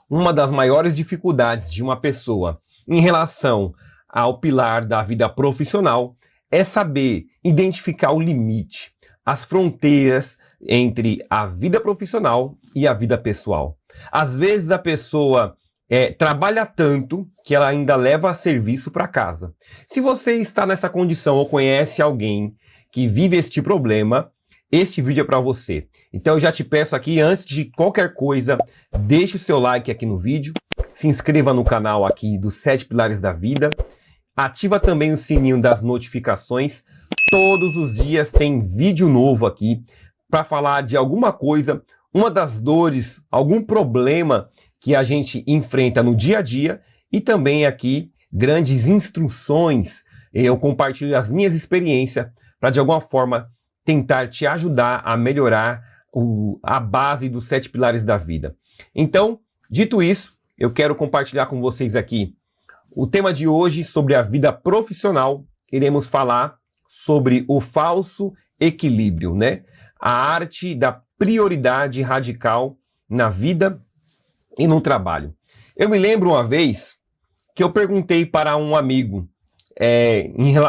Uma das maiores dificuldades de uma pessoa em relação ao pilar da vida profissional é saber identificar o limite, as fronteiras entre a vida profissional e a vida pessoal. Às vezes a pessoa trabalha tanto que ela ainda leva serviço para casa. Se você está nessa condição ou conhece alguém que vive este problema, este vídeo é para você. Então eu já te peço aqui, antes de qualquer coisa, deixe o seu like aqui no vídeo, se inscreva no canal aqui dos 7 Pilares da Vida, ativa também o sininho das notificações. Todos os dias tem vídeo novo aqui para falar de alguma coisa, uma das dores, algum problema que a gente enfrenta no dia a dia, e também aqui grandes instruções. Eu compartilho as minhas experiências para de alguma forma tentar te ajudar a melhorar a base dos 7 pilares da vida. Então, dito isso, eu quero compartilhar com vocês aqui o tema de hoje sobre a vida profissional. Iremos falar sobre o falso equilíbrio, né? A arte da prioridade radical na vida e no trabalho. Eu me lembro uma vez que eu perguntei para um amigo,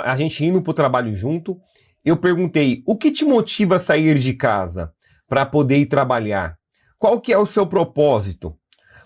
a gente indo para o trabalho junto, eu perguntei: o que te motiva a sair de casa para poder ir trabalhar? Qual que é o seu propósito?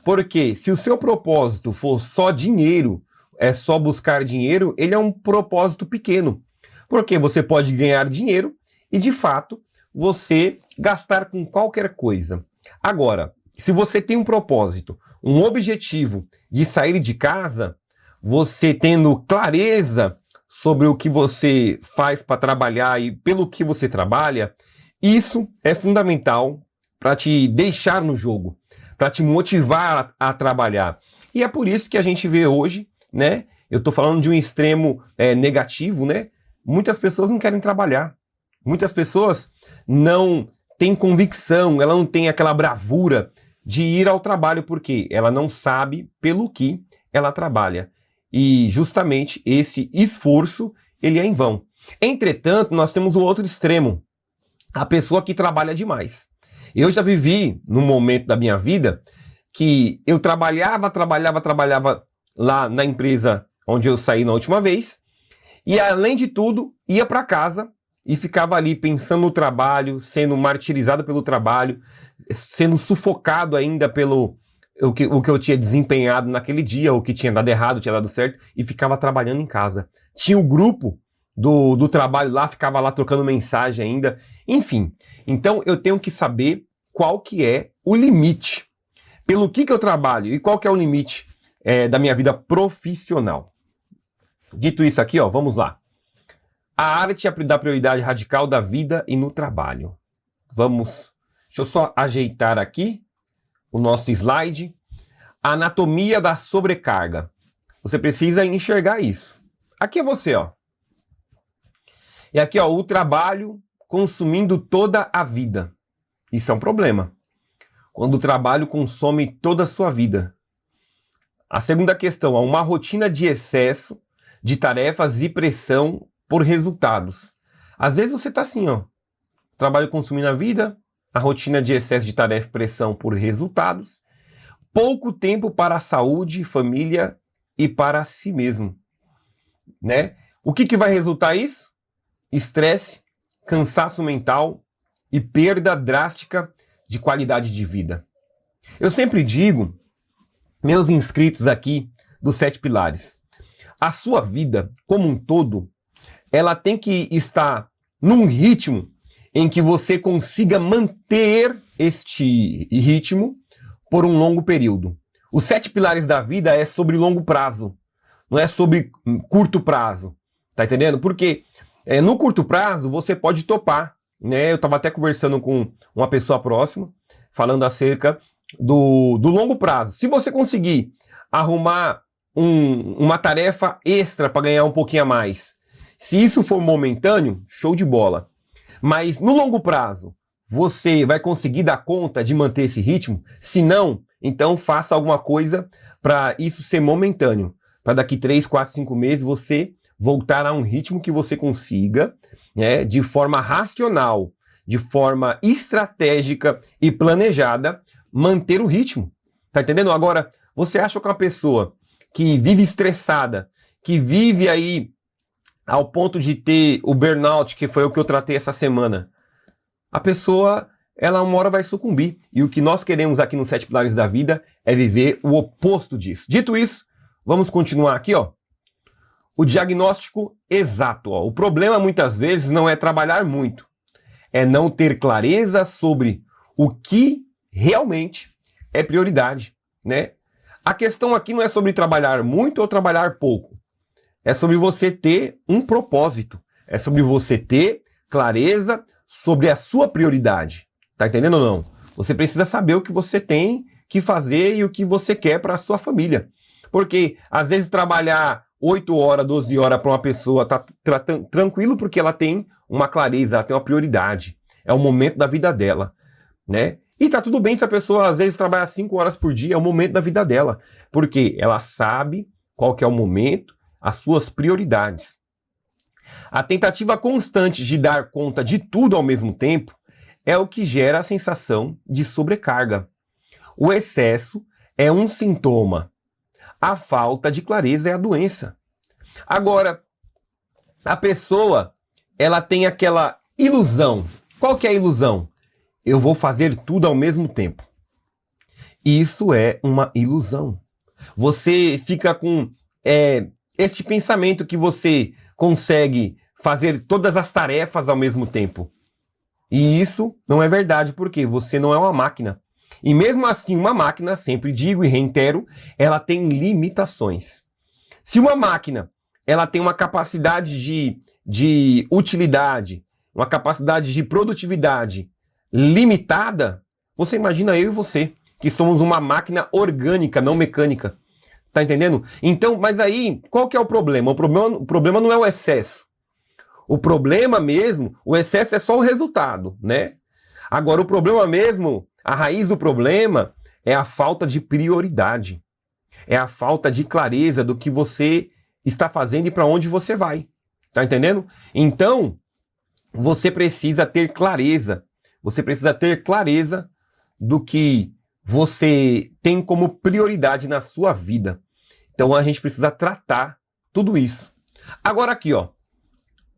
Porque se o seu propósito for só dinheiro, é só buscar dinheiro, ele é um propósito pequeno. Porque você pode ganhar dinheiro e, de fato, você gastar com qualquer coisa. Agora, se você tem um propósito, um objetivo de sair de casa, você tendo clareza sobre o que você faz para trabalhar e pelo que você trabalha, isso é fundamental para te deixar no jogo, para te motivar a trabalhar. E é por isso que a gente vê hoje, né? Eu estou falando de um extremo negativo, né? Muitas pessoas não querem trabalhar. Muitas pessoas não têm convicção, ela não tem aquela bravura de ir ao trabalho, porque ela não sabe pelo que ela trabalha. E justamente esse esforço, ele é em vão. Entretanto, nós temos o outro extremo, a pessoa que trabalha demais. Eu já vivi num momento da minha vida que eu trabalhava lá na empresa onde eu saí na última vez, e além de tudo, ia para casa e ficava ali pensando no trabalho, sendo martirizado pelo trabalho, sendo sufocado ainda pelo o que eu tinha desempenhado naquele dia, o que tinha dado errado, tinha dado certo, e ficava trabalhando em casa. Tinha o grupo do trabalho lá, ficava lá trocando mensagem ainda, enfim. Então eu tenho que saber qual que é o limite, pelo que eu trabalho e qual que é o limite da minha vida profissional. Dito isso aqui, ó, vamos lá. A arte da prioridade radical da vida e no trabalho. Deixa eu só ajeitar aqui o nosso slide. A anatomia da sobrecarga. Você precisa enxergar isso. Aqui é você, ó. E aqui, ó, o trabalho consumindo toda a vida. Isso é um problema. Quando o trabalho consome toda a sua vida. A segunda questão, ó, uma rotina de excesso de tarefas e pressão por resultados. Às vezes você tá assim, ó. Trabalho consumindo a vida, a rotina de excesso de tarefa e pressão por resultados, pouco tempo para a saúde, família e para si mesmo, né? O que vai resultar isso? Estresse, cansaço mental e perda drástica de qualidade de vida. Eu sempre digo, meus inscritos aqui dos 7 pilares, a sua vida como um todo, ela tem que estar num ritmo em que você consiga manter este ritmo por um longo período. Os 7 pilares da vida é sobre longo prazo, não é sobre curto prazo, tá entendendo? Porque no curto prazo você pode topar, né? Eu estava até conversando com uma pessoa próxima, falando acerca do longo prazo. Se você conseguir arrumar uma tarefa extra para ganhar um pouquinho a mais, se isso for momentâneo, show de bola. Mas no longo prazo, você vai conseguir dar conta de manter esse ritmo? Se não, então faça alguma coisa para isso ser momentâneo. Para daqui 3, 4, 5 meses você voltar a um ritmo que você consiga, né, de forma racional, de forma estratégica e planejada, manter o ritmo. Tá entendendo? Agora, você acha que uma pessoa que vive estressada, que vive aí ao ponto de ter o burnout, que foi o que eu tratei essa semana, a pessoa, ela uma hora vai sucumbir. E o que nós queremos aqui nos 7 Pilares da Vida é viver o oposto disso. Dito isso, vamos continuar aqui, ó. O diagnóstico exato, ó. O problema muitas vezes não é trabalhar muito, é não ter clareza sobre o que realmente é prioridade, né? A questão aqui não é sobre trabalhar muito ou trabalhar pouco. É sobre você ter um propósito. É sobre você ter clareza sobre a sua prioridade. Tá entendendo ou não? Você precisa saber o que você tem que fazer e o que você quer para a sua família. Porque, às vezes, trabalhar 8 horas, 12 horas para uma pessoa tá tranquilo porque ela tem uma clareza, ela tem uma prioridade. É o momento da vida dela, né? E tá tudo bem se a pessoa, às vezes, trabalha 5 horas por dia, é o momento da vida dela. Porque ela sabe qual que é o momento, as suas prioridades. A tentativa constante de dar conta de tudo ao mesmo tempo é o que gera a sensação de sobrecarga. O excesso é um sintoma. A falta de clareza é a doença. Agora, a pessoa, ela tem aquela ilusão. Qual que é a ilusão? Eu vou fazer tudo ao mesmo tempo. Isso é uma ilusão. Você fica com este pensamento que você consegue fazer todas as tarefas ao mesmo tempo. E isso não é verdade, porque você não é uma máquina. E mesmo assim, uma máquina, sempre digo e reitero, ela tem limitações. Se uma máquina ela tem uma capacidade de utilidade, uma capacidade de produtividade limitada, você imagina eu e você, que somos uma máquina orgânica, não mecânica. Tá entendendo? Então, mas aí, qual que é o problema? O problema não é o excesso. O problema mesmo, o excesso é só o resultado, né? Agora, o problema mesmo, a raiz do problema é a falta de prioridade. É a falta de clareza do que você está fazendo e para onde você vai. Tá entendendo? Então, você precisa ter clareza. Você precisa ter clareza do que você tem como prioridade na sua vida. Então, a gente precisa tratar tudo isso. Agora aqui, ó.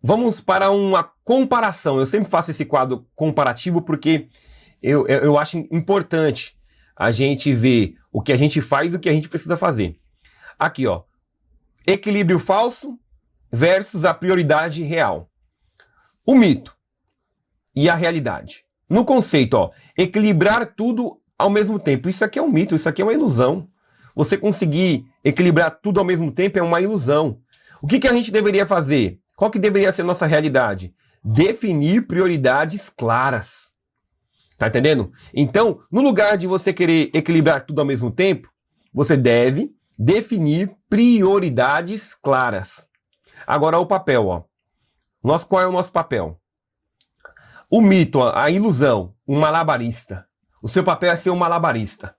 Vamos para uma comparação. Eu sempre faço esse quadro comparativo porque eu acho importante a gente ver o que a gente faz e o que a gente precisa fazer. Aqui, ó. Equilíbrio falso versus a prioridade real. O mito e a realidade. No conceito, ó, equilibrar tudo ao mesmo tempo. Isso aqui é um mito, isso aqui é uma ilusão. Você conseguir equilibrar tudo ao mesmo tempo é uma ilusão. O que a gente deveria fazer? Qual que deveria ser a nossa realidade? Definir prioridades claras. Tá entendendo? Então, no lugar de você querer equilibrar tudo ao mesmo tempo, você deve definir prioridades claras. Agora o papel, ó. Qual é o nosso papel? O mito, a ilusão, um malabarista. O seu papel é ser um malabarista,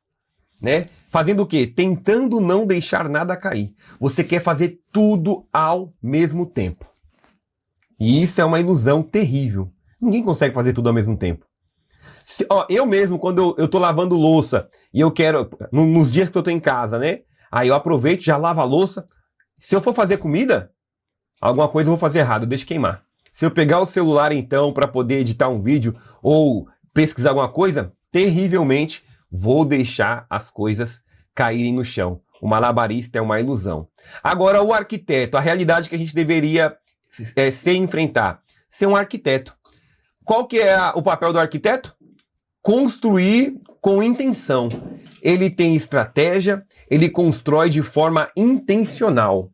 né? Fazendo o quê? Tentando não deixar nada cair. Você quer fazer tudo ao mesmo tempo. E isso é uma ilusão terrível. Ninguém consegue fazer tudo ao mesmo tempo. Eu mesmo, quando eu tô lavando louça e eu quero, nos dias que eu tô em casa, né? Aí eu aproveito, já lavo a louça. Se eu for fazer comida, alguma coisa eu vou fazer errado, eu deixo queimar. Se eu pegar o celular então para poder editar um vídeo ou pesquisar alguma coisa, terrivelmente vou deixar as coisas caírem no chão. O malabarista é uma ilusão. Agora o arquiteto, a realidade que a gente deveria enfrentar, ser um arquiteto. Qual que é o papel do arquiteto? Construir com intenção. Ele tem estratégia, ele constrói de forma intencional.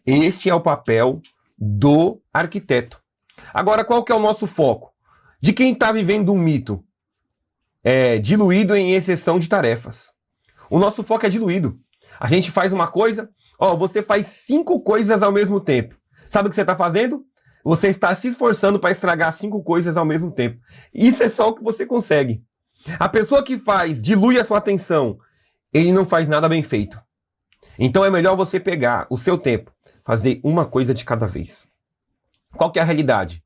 Este é o papel do arquiteto. Agora, qual que é o nosso foco? De quem está vivendo um mito? Diluído em exceção de tarefas. O nosso foco é diluído. A gente faz uma coisa, você faz 5 coisas ao mesmo tempo. Sabe o que você está fazendo? Você está se esforçando para estragar 5 coisas ao mesmo tempo. Isso é só o que você consegue. A pessoa que dilui a sua atenção, ele não faz nada bem feito. Então é melhor você pegar o seu tempo, fazer uma coisa de cada vez. Qual que é a realidade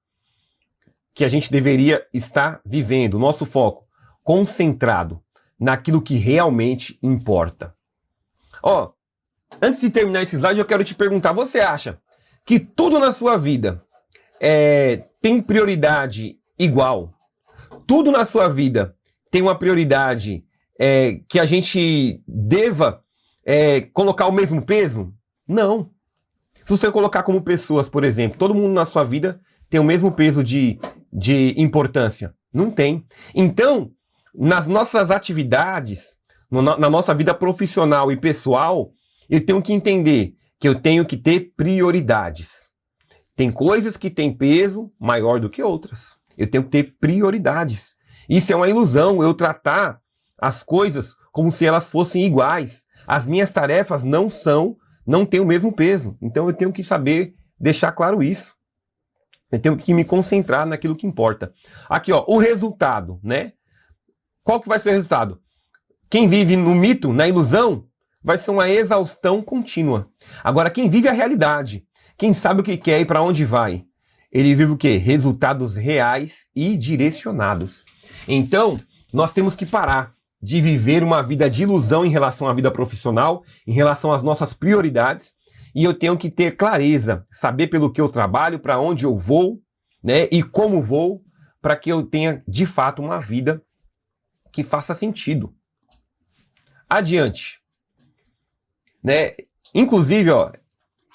que a gente deveria estar vivendo? Nosso foco concentrado naquilo que realmente importa. Ó, antes de terminar esse slide, eu quero te perguntar, você acha que tudo na sua vida tem prioridade igual? Tudo na sua vida tem uma prioridade que a gente deva colocar o mesmo peso? Não. Se você colocar como pessoas, por exemplo, todo mundo na sua vida tem o mesmo peso de importância? Não tem. Então, nas nossas atividades, na nossa vida profissional e pessoal, eu tenho que entender que eu tenho que ter prioridades. Tem coisas que têm peso maior do que outras. Eu tenho que ter prioridades. Isso é uma ilusão, eu tratar as coisas como se elas fossem iguais. As minhas tarefas não têm o mesmo peso. Então eu tenho que saber deixar claro isso. Eu tenho que me concentrar naquilo que importa. Aqui, ó, o resultado, né? Qual que vai ser o resultado? Quem vive no mito, na ilusão, vai ser uma exaustão contínua. Agora, quem vive a realidade, quem sabe o que quer e para onde vai, ele vive o quê? Resultados reais e direcionados. Então, nós temos que parar de viver uma vida de ilusão em relação à vida profissional, em relação às nossas prioridades, e eu tenho que ter clareza, saber pelo que eu trabalho, para onde eu vou, né, e como vou, para que eu tenha, de fato, uma vida que faça sentido. Adiante. Né? Inclusive, ó,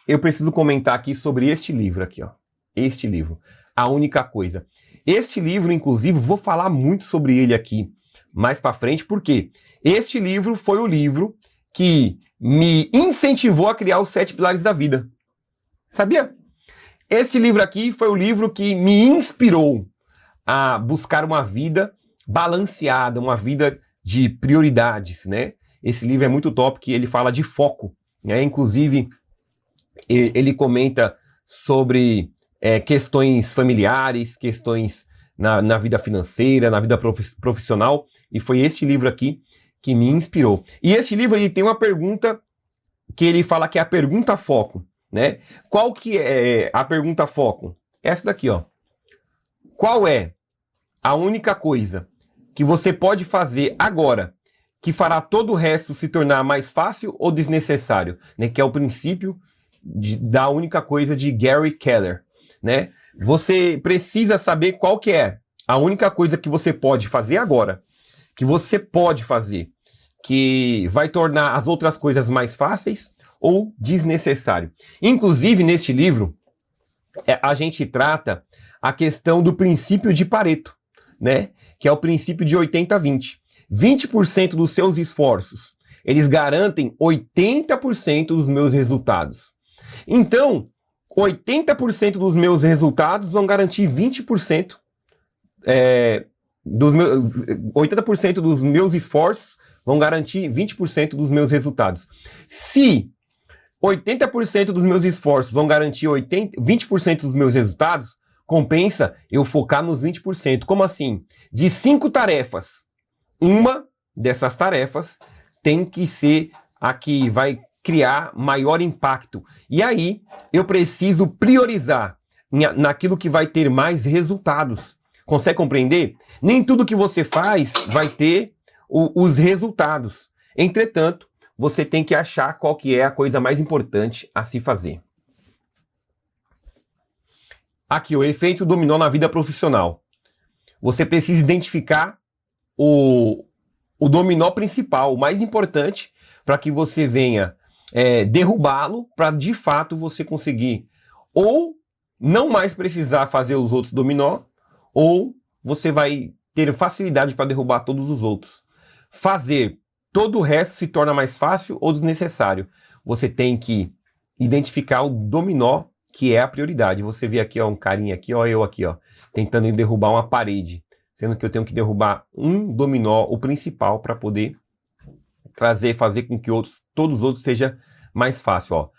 eu preciso comentar aqui sobre este livro aqui, ó. Este livro, A Única Coisa. Este livro, inclusive, vou falar muito sobre ele aqui mais para frente, porque este livro foi o livro que me incentivou a criar os 7 pilares da vida. Sabia? Este livro aqui foi o livro que me inspirou a buscar uma vida balanceada, uma vida de prioridades, né? Esse livro é muito top, que ele fala de foco, né? Inclusive, ele comenta sobre questões familiares, questões na vida financeira, na vida profissional, e foi este livro aqui que me inspirou. E este livro ele tem uma pergunta que ele fala que é a pergunta foco, né? Qual que é a pergunta foco? Essa daqui, ó. Qual é a única coisa que você pode fazer agora que fará todo o resto se tornar mais fácil ou desnecessário, né? Que é o princípio da única coisa de Gary Keller, né? Você precisa saber qual que é a única coisa que você pode fazer agora, que você pode fazer, que vai tornar as outras coisas mais fáceis ou desnecessário. Inclusive, neste livro, a gente trata a questão do princípio de Pareto, né? Que é o princípio de 80-20. 20% dos seus esforços, eles garantem 80% dos meus resultados. Então, 80% dos meus resultados vão garantir 20%, 80% dos meus esforços vão garantir 20% dos meus resultados. Se 80% dos meus esforços vão garantir 20% dos meus resultados, compensa eu focar nos 20%. Como assim? De 5 tarefas, uma dessas tarefas tem que ser a que vai criar maior impacto. E aí, eu preciso priorizar naquilo que vai ter mais resultados. Consegue compreender? Nem tudo que você faz vai ter os resultados. Entretanto, você tem que achar qual que é a coisa mais importante a se fazer. Aqui, o efeito dominó na vida profissional. Você precisa identificar o dominó principal, o mais importante, para que você venha derrubá-lo, para de fato você conseguir ou não mais precisar fazer os outros dominó, ou você vai ter facilidade para derrubar todos os outros. Fazer todo o resto se torna mais fácil ou desnecessário. Você tem que identificar o dominó que é a prioridade. Você vê aqui, ó, um carinha aqui, ó, eu aqui, ó, tentando derrubar uma parede, sendo que eu tenho que derrubar um dominó, o principal, para poder fazer com que todos os outros seja mais fácil, ó.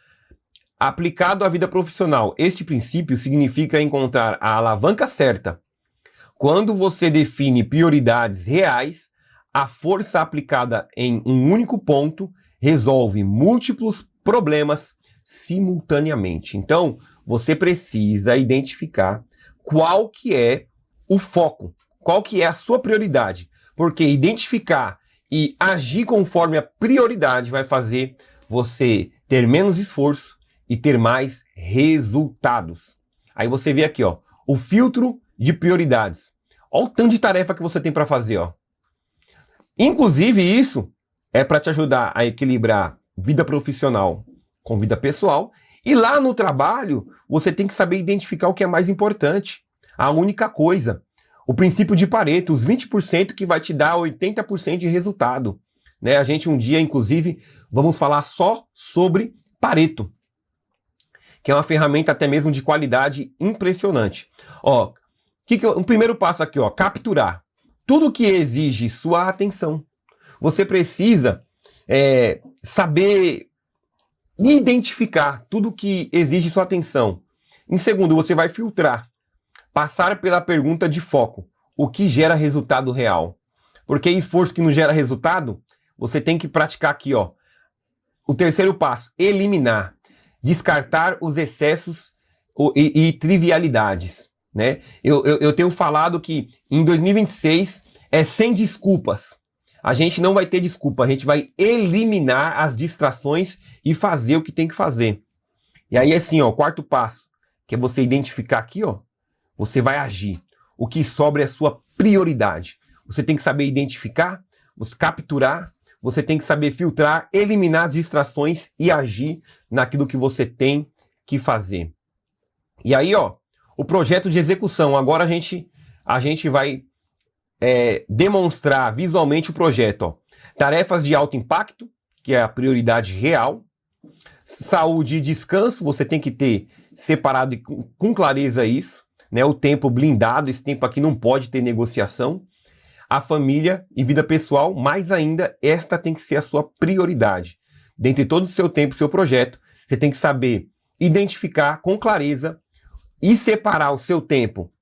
Aplicado à vida profissional, este princípio significa encontrar a alavanca certa. Quando você define prioridades reais, a força aplicada em um único ponto resolve múltiplos problemas simultaneamente. Então, você precisa identificar qual que é o foco, qual que é a sua prioridade, porque identificar E agir conforme a prioridade vai fazer você ter menos esforço e ter mais resultados. Aí você vê aqui, ó, o filtro de prioridades. Olha o tanto de tarefa que você tem para fazer, ó. Inclusive isso é para te ajudar a equilibrar vida profissional com vida pessoal. E lá no trabalho, você tem que saber identificar o que é mais importante. A única coisa. O princípio de Pareto, os 20% que vai te dar 80% de resultado. Né? A gente um dia, inclusive, vamos falar só sobre Pareto, que é uma ferramenta até mesmo de qualidade impressionante. Ó, o primeiro passo aqui, ó, capturar. Tudo que exige sua atenção. Você precisa saber identificar tudo que exige sua atenção. Em segundo, você vai filtrar. Passar pela pergunta de foco. O que gera resultado real? Porque esforço que não gera resultado, você tem que praticar aqui, ó. O terceiro passo, eliminar. Descartar os excessos e trivialidades. Né? Eu tenho falado que em 2026 é sem desculpas. A gente não vai ter desculpa, a gente vai eliminar as distrações e fazer o que tem que fazer. E aí assim, ó, o quarto passo, que é você identificar aqui, ó, você vai agir. O que sobra é a sua prioridade. Você tem que saber identificar, capturar, você tem que saber filtrar, eliminar as distrações e agir naquilo que você tem que fazer. E aí, ó, o projeto de execução. Agora a gente vai demonstrar visualmente o projeto. Ó. Tarefas de alto impacto, que é a prioridade real. Saúde e descanso, você tem que ter separado com clareza isso. Né? O tempo blindado, esse tempo aqui não pode ter negociação. A família e vida pessoal, mais ainda, esta tem que ser a sua prioridade. Dentre todo o seu tempo, seu projeto, você tem que saber identificar com clareza e separar o seu tempo,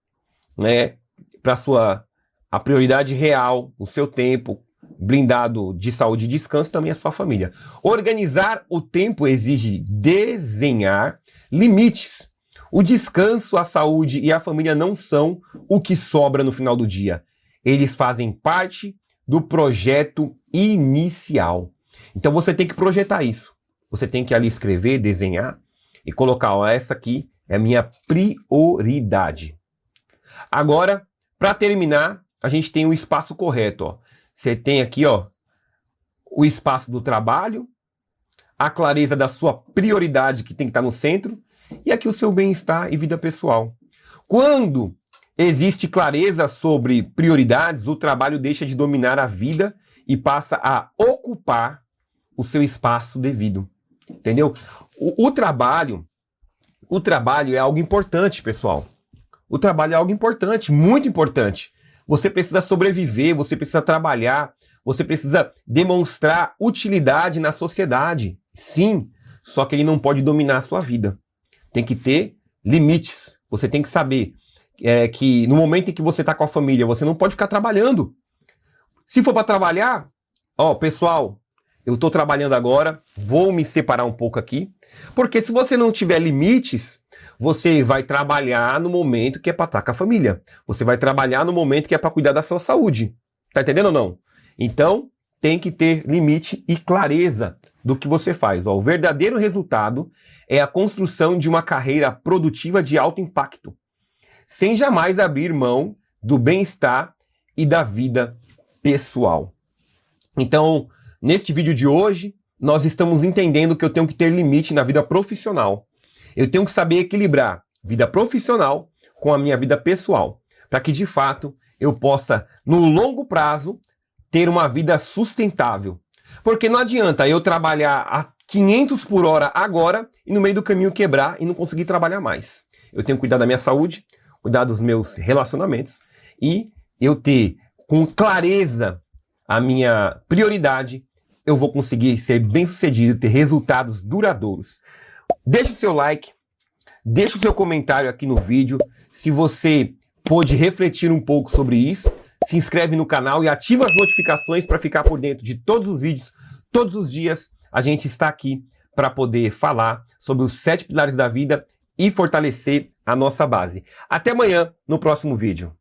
né, para a prioridade real, o seu tempo blindado de saúde e descanso, também a sua família. Organizar o tempo exige desenhar limites. O descanso, a saúde e a família não são o que sobra no final do dia. Eles fazem parte do projeto inicial. Então você tem que projetar isso. Você tem que ali escrever, desenhar e colocar, ó, essa aqui é a minha prioridade. Agora, para terminar, a gente tem o espaço correto. Ó. Você tem aqui, ó, o espaço do trabalho, a clareza da sua prioridade que tem que estar no centro, e aqui o seu bem-estar e vida pessoal. Quando existe clareza sobre prioridades, o trabalho deixa de dominar a vida e passa a ocupar o seu espaço devido. Entendeu? O trabalho é algo importante, pessoal. O trabalho é algo importante, muito importante. Você precisa sobreviver, você precisa trabalhar, você precisa demonstrar utilidade na sociedade. Sim, só que ele não pode dominar a sua vida. Tem que ter limites. Você tem que saber que no momento em que você está com a família, você não pode ficar trabalhando. Se for para trabalhar, ó, pessoal, eu estou trabalhando agora, vou me separar um pouco aqui, porque se você não tiver limites, você vai trabalhar no momento que é para estar com a família. Você vai trabalhar no momento que é para cuidar da sua saúde. Tá entendendo ou não? Então, tem que ter limite e clareza do que você faz. Ó, o verdadeiro resultado é a construção de uma carreira produtiva de alto impacto, sem jamais abrir mão do bem-estar e da vida pessoal. Então, neste vídeo de hoje, nós estamos entendendo que eu tenho que ter limite na vida profissional. Eu tenho que saber equilibrar vida profissional com a minha vida pessoal, para que, de fato, eu possa, no longo prazo, ter uma vida sustentável. Porque não adianta eu trabalhar a 500 por hora agora e no meio do caminho quebrar e não conseguir trabalhar mais. Eu tenho que cuidar da minha saúde, cuidar dos meus relacionamentos e eu ter com clareza a minha prioridade, eu vou conseguir ser bem-sucedido, ter resultados duradouros. Deixa o seu like, deixa o seu comentário aqui no vídeo. Se você pôde refletir um pouco sobre isso, se inscreve no canal e ativa as notificações para ficar por dentro de todos os vídeos. Todos os dias a gente está aqui para poder falar sobre os 7 pilares da vida e fortalecer a nossa base. Até amanhã no próximo vídeo.